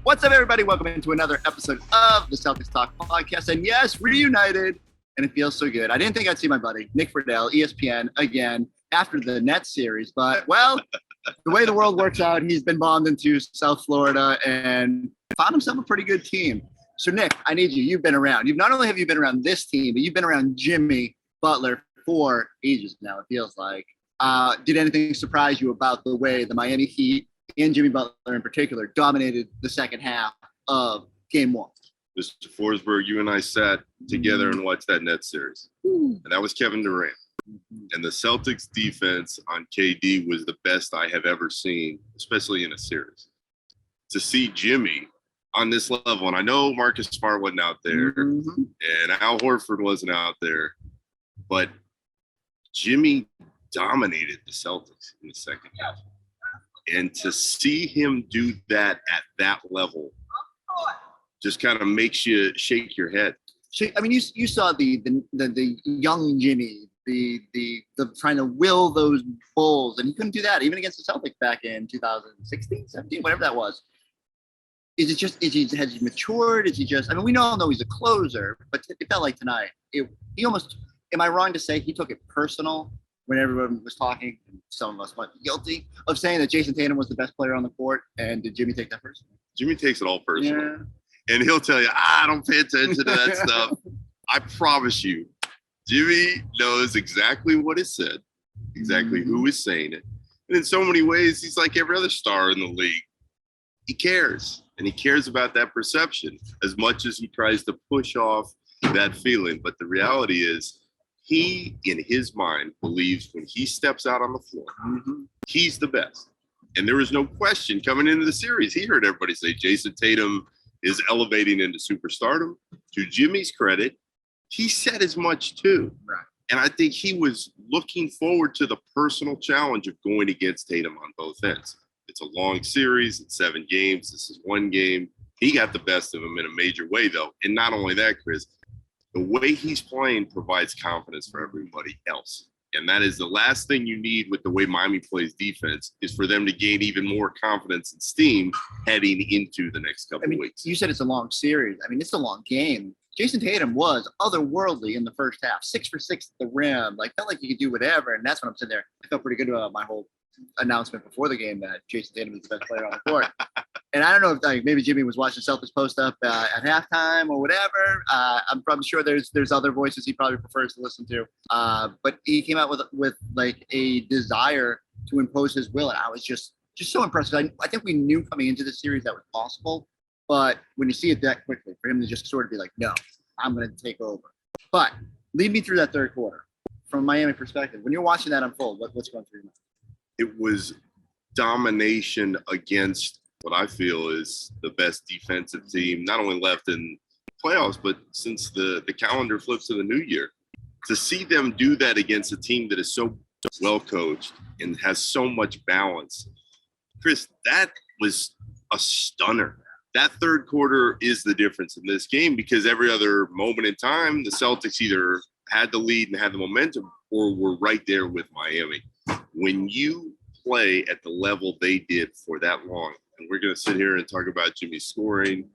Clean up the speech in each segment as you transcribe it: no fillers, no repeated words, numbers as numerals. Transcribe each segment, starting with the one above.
What's up, everybody? Welcome into another episode of the Celtics Talk podcast. And yes, reunited, and it feels so good. I didn't think I'd see my buddy, Nick Friedell, ESPN, again after the Nets series. But, well, the way the world works out, he's been bombed into South Florida and found himself a pretty good team. So, Nick, I need you. You've been around. Not only have you been around this team, but you've been around Jimmy Butler for ages now, it feels like. Did anything surprise you about the way the Miami Heat and Jimmy Butler in particular dominated the second half of game one? Mr. Forsberg, you and I sat together and watched that Nets series. And that was Kevin Durant. And the Celtics defense on KD was the best I have ever seen, especially in a series. To see Jimmy on this level, and I know Marcus Smart wasn't out there, and Al Horford wasn't out there, but Jimmy dominated the Celtics in the second half. And to see him do that at that level just kind of makes you shake your head. I mean, you saw the young Jimmy, the trying to will those Bulls, and he couldn't do that even against the Celtics back in 2016, 17, whatever that was. Has he matured? Is he just? I mean, we all know he's a closer, but it felt like tonight. He almost. Am I wrong to say he took it personal when everyone was talking? And some of us went guilty of saying that Jayson Tatum was the best player on the court, and did Jimmy take that personally? Jimmy takes it all personal, and he'll tell you, "I don't pay attention to that stuff." I promise you, Jimmy knows exactly what is said, exactly who is saying it, and in so many ways, he's like every other star in the league. He cares, and he cares about that perception as much as he tries to push off that feeling. But the reality is, he, in his mind, believes when he steps out on the floor, he's the best. And there was no question coming into the series. He heard everybody say Jayson Tatum is elevating into superstardom. To Jimmy's credit, he said as much too. Right. And I think he was looking forward to the personal challenge of going against Tatum on both ends. It's a long series. It's 7 games. This is 1 game. He got the best of him in a major way, though. And not only that, Chris, the way he's playing provides confidence for everybody else. And that is the last thing you need with the way Miami plays defense, is for them to gain even more confidence and steam heading into the next couple of weeks. You said it's a long series. I mean, it's a long game. Jayson Tatum was otherworldly in the first half, 6 for 6 at the rim. Felt like he could do whatever. And that's when I'm sitting there. I felt pretty good about my whole announcement before the game that Jayson Tatum is the best player on the court. And I don't know if maybe Jimmy was watching Celtics post up at halftime or whatever. I'm probably sure there's other voices he probably prefers to listen to. But he came out with like a desire to impose his will, and I was just so impressed. I think we knew coming into the series that was possible, but when you see it that quickly, for him to just sort of be like, "No, I'm going to take over." But lead me through that third quarter from a Miami perspective. When you're watching that unfold, what's going through your mind? It was domination against what I feel is the best defensive team, not only left in playoffs, but since the calendar flips to the new year. To see them do that against a team that is so well coached and has so much balance, Chris, that was a stunner. That third quarter is the difference in this game, because every other moment in time, the Celtics either had the lead and had the momentum or were right there with Miami. When you play at the level they did for that long, and we're going to sit here and talk about Jimmy's scoring,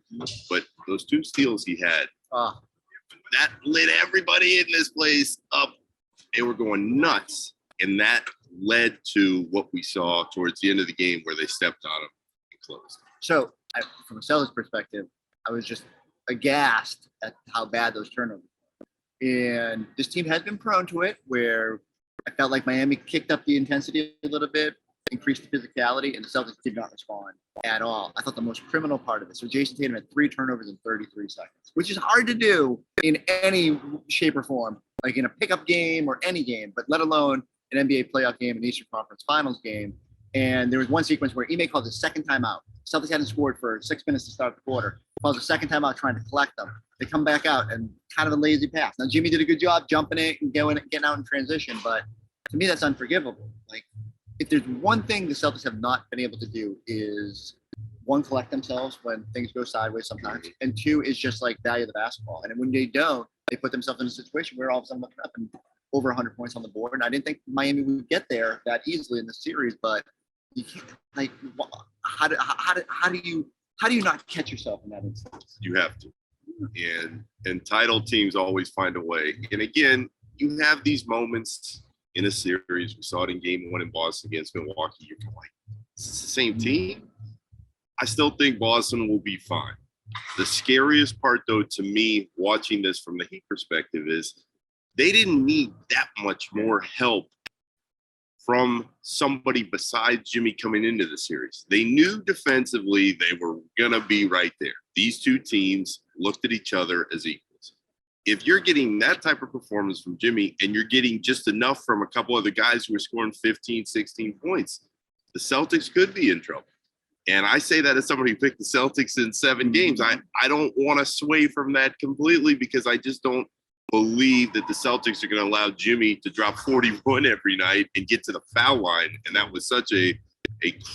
but those 2 steals he had, that lit everybody in this place up. They were going nuts, and that led to what we saw towards the end of the game where they stepped on him and closed. So from a Celtics perspective, I was just aghast at how bad those turnovers were. And this team has been prone to it, where I felt like Miami kicked up the intensity a little bit, increased the physicality, and the Celtics did not respond at all. I thought the most criminal part of it. So Jayson Tatum had 3 turnovers in 33 seconds, which is hard to do in any shape or form, like in a pickup game or any game, but let alone an NBA playoff game, an Eastern Conference Finals game. And there was one sequence where Ime called his second timeout. Celtics hadn't scored for 6 minutes to start the quarter. Calls a second timeout trying to collect them. They come back out and kind of a lazy pass. Now, Jimmy did a good job jumping it and getting out in transition, but to me, that's unforgivable. If there's one thing the Celtics have not been able to do is, 1, collect themselves when things go sideways sometimes, and 2 is just value the basketball. And when they don't, they put themselves in a situation where all of a sudden looking up and over 100 points on the board. And I didn't think Miami would get there that easily in the series, but you can't, how How do you not catch yourself in that instance? You have to. And entitled teams always find a way. And again, you have these moments in a series. We saw it in game 1 in Boston against Milwaukee. You're kind of like, it's the same team. I still think Boston will be fine. The scariest part, though, to me, watching this from the Heat perspective, is they didn't need that much more help from somebody besides Jimmy coming into the series. They knew defensively they were going to be right there. These two teams looked at each other as equals. If you're getting that type of performance from Jimmy and you're getting just enough from a couple of the guys who are scoring 15, 16 points, the Celtics could be in trouble. And I say that as somebody who picked the Celtics in 7 games. I don't want to sway from that completely because I just don't believe that the Celtics are going to allow Jimmy to drop 41 every night and get to the foul line. And that was such a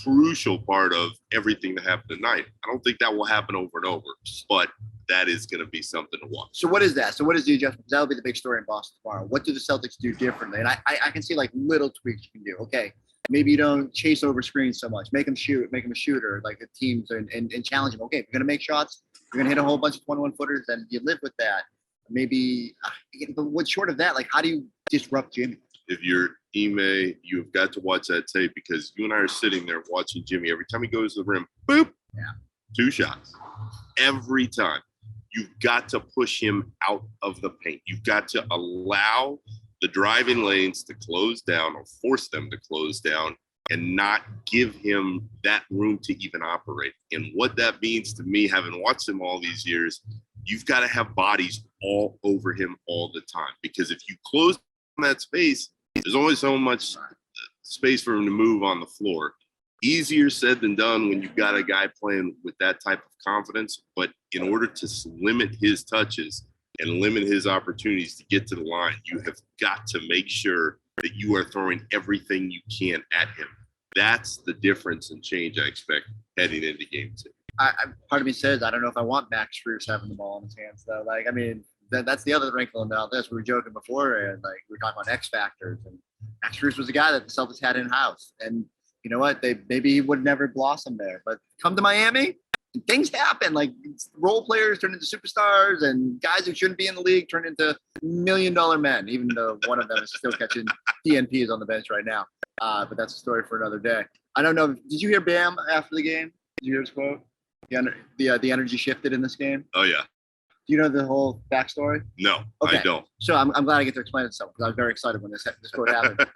crucial part of everything that happened tonight. I don't think that will happen over and over, but that is going to be something to watch. So what is that? So what is the adjustment? That'll be the big story in Boston tomorrow. What do the Celtics do differently? And I can see like little tweaks you can do. Okay, maybe you don't chase over screens so much. Make them shoot. Make them a shooter like the teams and challenge them. Okay, if you're going to make shots, you're going to hit a whole bunch of 21-footers, then you live with that. Maybe, but what's short of that? Like, how do you disrupt Jimmy? If you're Ime, you've got to watch that tape because you and I are sitting there watching Jimmy. Every time he goes to the rim, boop, 2 shots. Every time. You've got to push him out of the paint. You've got to allow the driving lanes to close down or force them to close down and not give him that room to even operate. And what that means to me, having watched him all these years, you've got to have bodies all over him all the time. Because if you close that space, there's only so much space for him to move on the floor. Easier said than done when you've got a guy playing with that type of confidence. But in order to limit his touches and limit his opportunities to get to the line, you have got to make sure that you are throwing everything you can at him. That's the difference and change I expect heading into game 2. Part of me says I don't know if I want Max Strus having the ball in his hands though. Like, I mean, that's the other wrinkle about this. We were joking before, and like we were talking about X factors, and Max Strus was a guy that the Celtics had in house, and you know what? Maybe he would never blossom there, but come to Miami, things happen. Like role players turn into superstars, and guys who shouldn't be in the league turn into $1 million men. Even though one of them is still catching DNPs on the bench right now, but that's a story for another day. I don't know. Did you hear Bam after the game? Did you hear his quote? The energy shifted in this game. Oh yeah. Do you know the whole backstory? No, okay. I don't. So I'm glad I get to explain it to someone because I was very excited when this quote happened.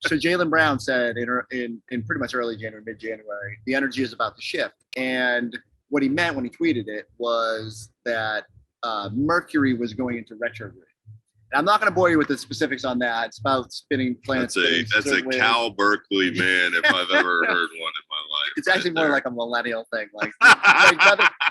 So Jaylen Brown said in pretty much early January, mid-January, the energy is about to shift. And what he meant when he tweeted it was that Mercury was going into retrograde. And I'm not going to bore you with the specifics on that. It's about spinning planets. That's a Cal Berkeley man if I've ever heard one in my life. It's actually more like a millennial thing. Like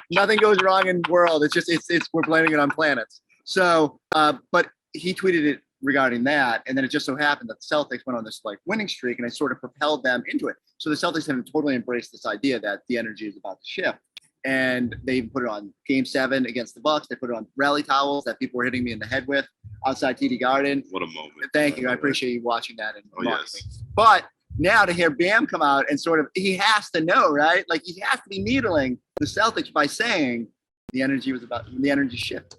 nothing goes wrong in the world. It's just we're blaming it on planets. So, but he tweeted it regarding that, and then it just so happened that the Celtics went on this like winning streak, and it sort of propelled them into it. So the Celtics have totally embraced this idea that the energy is about to shift. And they even put it on Game 7 against the Bucks. They put it on rally towels that people were hitting me in the head with outside TD Garden. What a moment. Thank you. I appreciate you watching that and yes. me. But now to hear Bam come out and sort of, he has to know, right? Like he has to be needling the Celtics by saying the energy shift.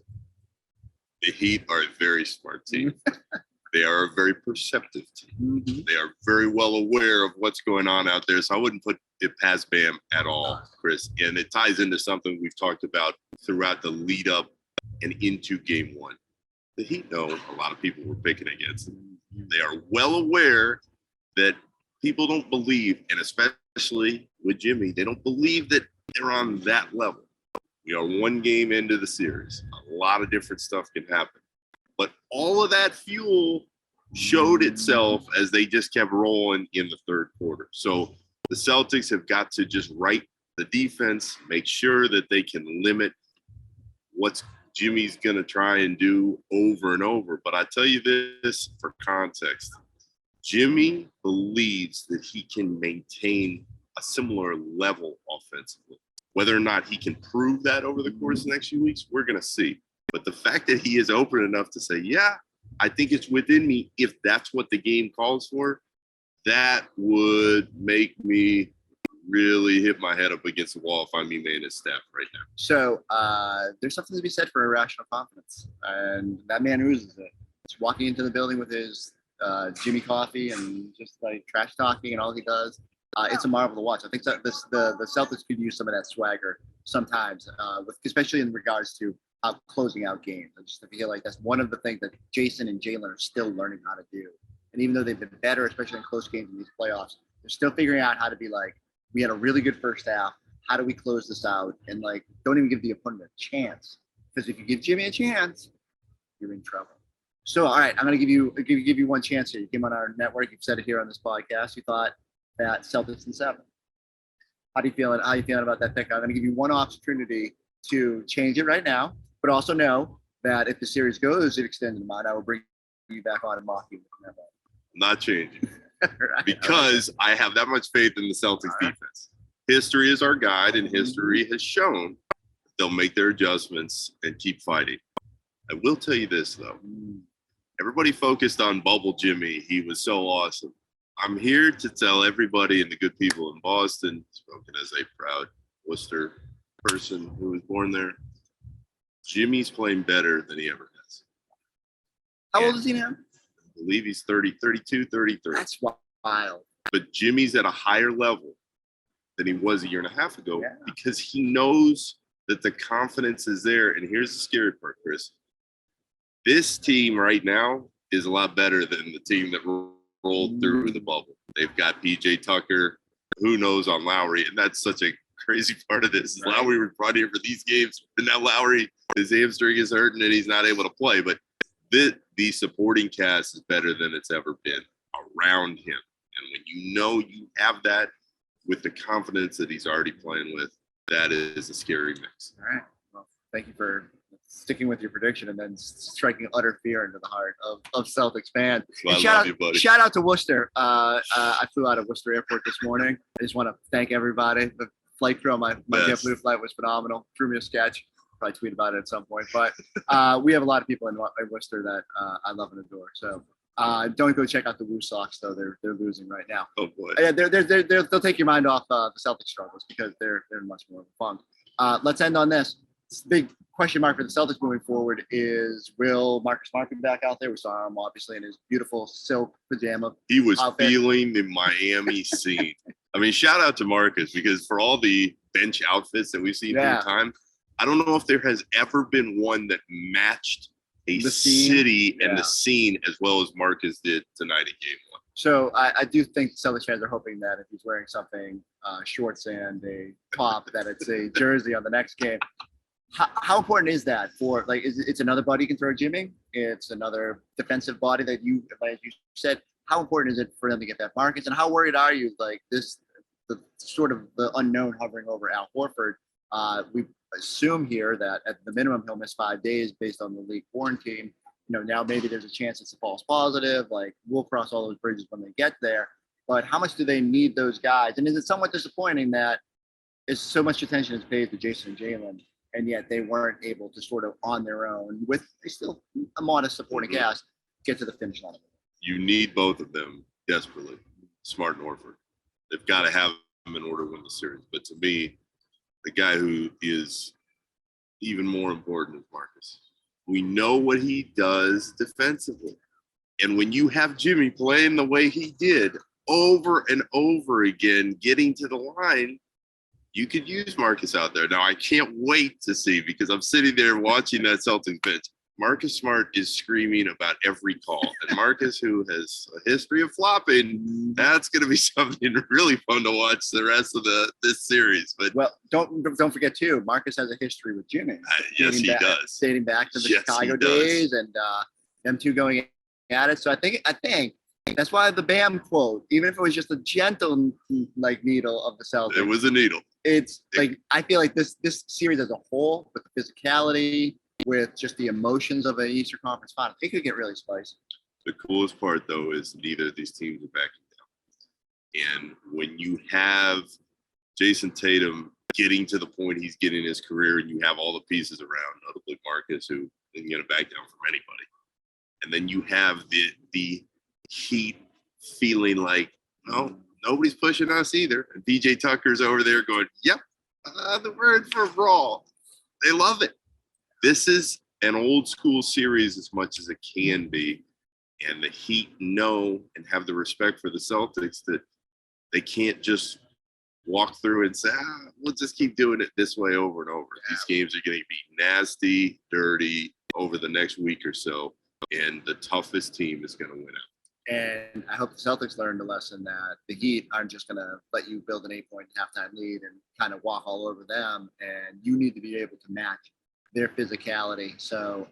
The Heat are a very smart team. They are a very perceptive team. Mm-hmm. They are very well aware of what's going on out there. So I wouldn't put it past Bam at all, Chris. And it ties into something we've talked about throughout the lead up and into game 1. The Heat know a lot of people were picking against them. They are well aware that people don't believe, and especially with Jimmy, they don't believe that they're on that level. We are 1 game into the series. A lot of different stuff can happen. But all of that fuel showed itself as they just kept rolling in the 3rd quarter. So the Celtics have got to just right the defense, make sure that they can limit what Jimmy's going to try and do over and over. But I tell you this for context. Jimmy believes that he can maintain a similar level offensively. Whether or not he can prove that over the course of the next few weeks, we're going to see. But the fact that he is open enough to say, yeah, I think it's within me, if that's what the game calls for, that would make me really hit my head up against the wall if I'm Ime his staff right now. So there's something to be said for irrational confidence, and that man oozes it. Just walking into the building with his Jimmy coffee and just like trash talking and all he does. It's a marvel to watch. I think that the Celtics could use some of that swagger sometimes, especially in regards to closing out games. I just feel like that's one of the things that Jayson and Jalen are still learning how to do. And even though they've been better, especially in close games in these playoffs, they're still figuring out how to be like, we had a really good first half. How do we close this out? And like, don't even give the opponent a chance, because if you give Jimmy a chance, you're in trouble. So, all right, I'm going to give you one chance here. You came on our network. You've said it here on this podcast. You thought that Celtics in 7. How are you feeling about that pick? I'm going to give you one opportunity to change it right now, but also know that if the series goes an extended amount, I will bring you back on and mock you. Not changing. Right, because I have that much faith in the Celtics defense. History is our guide, and history has shown they'll make their adjustments and keep fighting. I will tell you this, though. Everybody focused on Bubble Jimmy. He was so awesome. I'm here to tell everybody and the good people in Boston, spoken as a proud Worcester person who was born there, Jimmy's playing better than he ever has. How old is he now? I believe he's 30, 32, 33. That's wild. But Jimmy's at a higher level than he was a year and a half ago because he knows that the confidence is there. And here's the scary part, Chris. This team right now is a lot better than the team that rolled through the bubble. They've got PJ Tucker, who knows on Lowry, and that's such a crazy part of this. Right. Lowry was brought here for these games, and now Lowry, his hamstring is hurting and he's not able to play. But the supporting cast is better than it's ever been around him. And when you know you have that with the confidence that he's already playing with, that is a scary mix. All right. Well, thank you for sticking with your prediction and then striking utter fear into the heart of Celtics fans. Shout out to Worcester. I flew out of Worcester Airport this morning. I just want to thank everybody. The flight crew on my JetBlue flight was phenomenal. Threw me a sketch. Probably tweet about it at some point. But we have a lot of people in Worcester that I love and adore. So don't go check out the Woo Sox, though. They're losing right now. Oh boy. Yeah, they'll take your mind off the Celtics struggles because they're much more fun. Let's end on this. Big question mark for the Celtics moving forward is, will Marcus Smart be back out there? We saw him obviously in his beautiful silk pajama. He was feeling the Miami scene. I mean, shout out to Marcus, because for all the bench outfits that we've seen through time, I don't know if there has ever been one that matched the city and the scene as well as Marcus did tonight at Game 1. So I do think Celtics fans are hoping that if he's wearing something, shorts and a top, that it's a jersey on the next game. How important is that for, like, it's another body you can throw Jimmy? It's another defensive body that you, like you said, how important is it for them to get that Marcus? And how worried are you, like, the sort of the unknown hovering over Al Horford? We assume here that at the minimum he'll miss 5 days based on the league quarantine. You know, now maybe there's a chance it's a false positive. Like, we'll cross all those bridges when they get there. But how much do they need those guys? And is it somewhat disappointing that so much attention is paid to Jayson and Jalen, and yet they weren't able to sort of on their own, with still a modest supporting cast, get to the finish line? You need both of them desperately, Smart and Horford. They've got to have them in order to win the series. But to me, the guy who is even more important is Marcus. We know what he does defensively. And when you have Jimmy playing the way he did over and over again, getting to the line, you could use Marcus out there. Now, I can't wait to see, because I'm sitting there watching that Celtics bench. Marcus Smart is screaming about every call. And Marcus, who has a history of flopping, that's going to be something really fun to watch the rest of this series. But well, don't forget, too, Marcus has a history with Jimmy. Yes, he does. Dating back to the Chicago days, and them two going at it. So I think that's why the Bam quote, even if it was just a gentle, like, needle of the Celtics. It was a needle. It's like, I feel like this series as a whole, with the physicality, with just the emotions of an Eastern Conference final, it could get really spicy. The coolest part, though, is neither of these teams are backing down. And when you have Jayson Tatum getting to the point he's getting in his career, and you have all the pieces around, notably Marcus, who isn't going to back down from anybody, and then you have the Heat feeling like, no, nobody's pushing us either. And PJ Tucker's over there going, yep, the word for brawl. They love it. This is an old school series as much as it can be. And the Heat know and have the respect for the Celtics that they can't just walk through and say, we'll just keep doing it this way over and over. Yeah. These games are going to be nasty, dirty over the next week or so. And the toughest team is going to win out. And I hope the Celtics learned a lesson that the Heat aren't just going to let you build an 8-point halftime lead and kind of walk all over them. And you need to be able to match their physicality. So,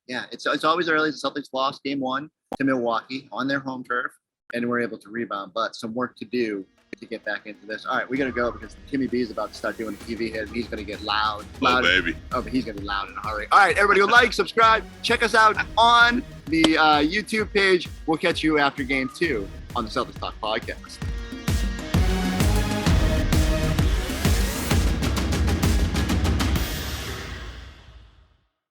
it's always early. The Celtics lost game 1 to Milwaukee on their home turf, and we're able to rebound. But some work to do to get back into this. All right, we got to go because Timmy B is about to start doing a TV hit. He's going to get loud. Oh, baby. Oh, but he's going to be loud in a hurry. All right, everybody, like, subscribe. Check us out on the YouTube page. We'll catch you after game 2 on the Celtics Talk podcast.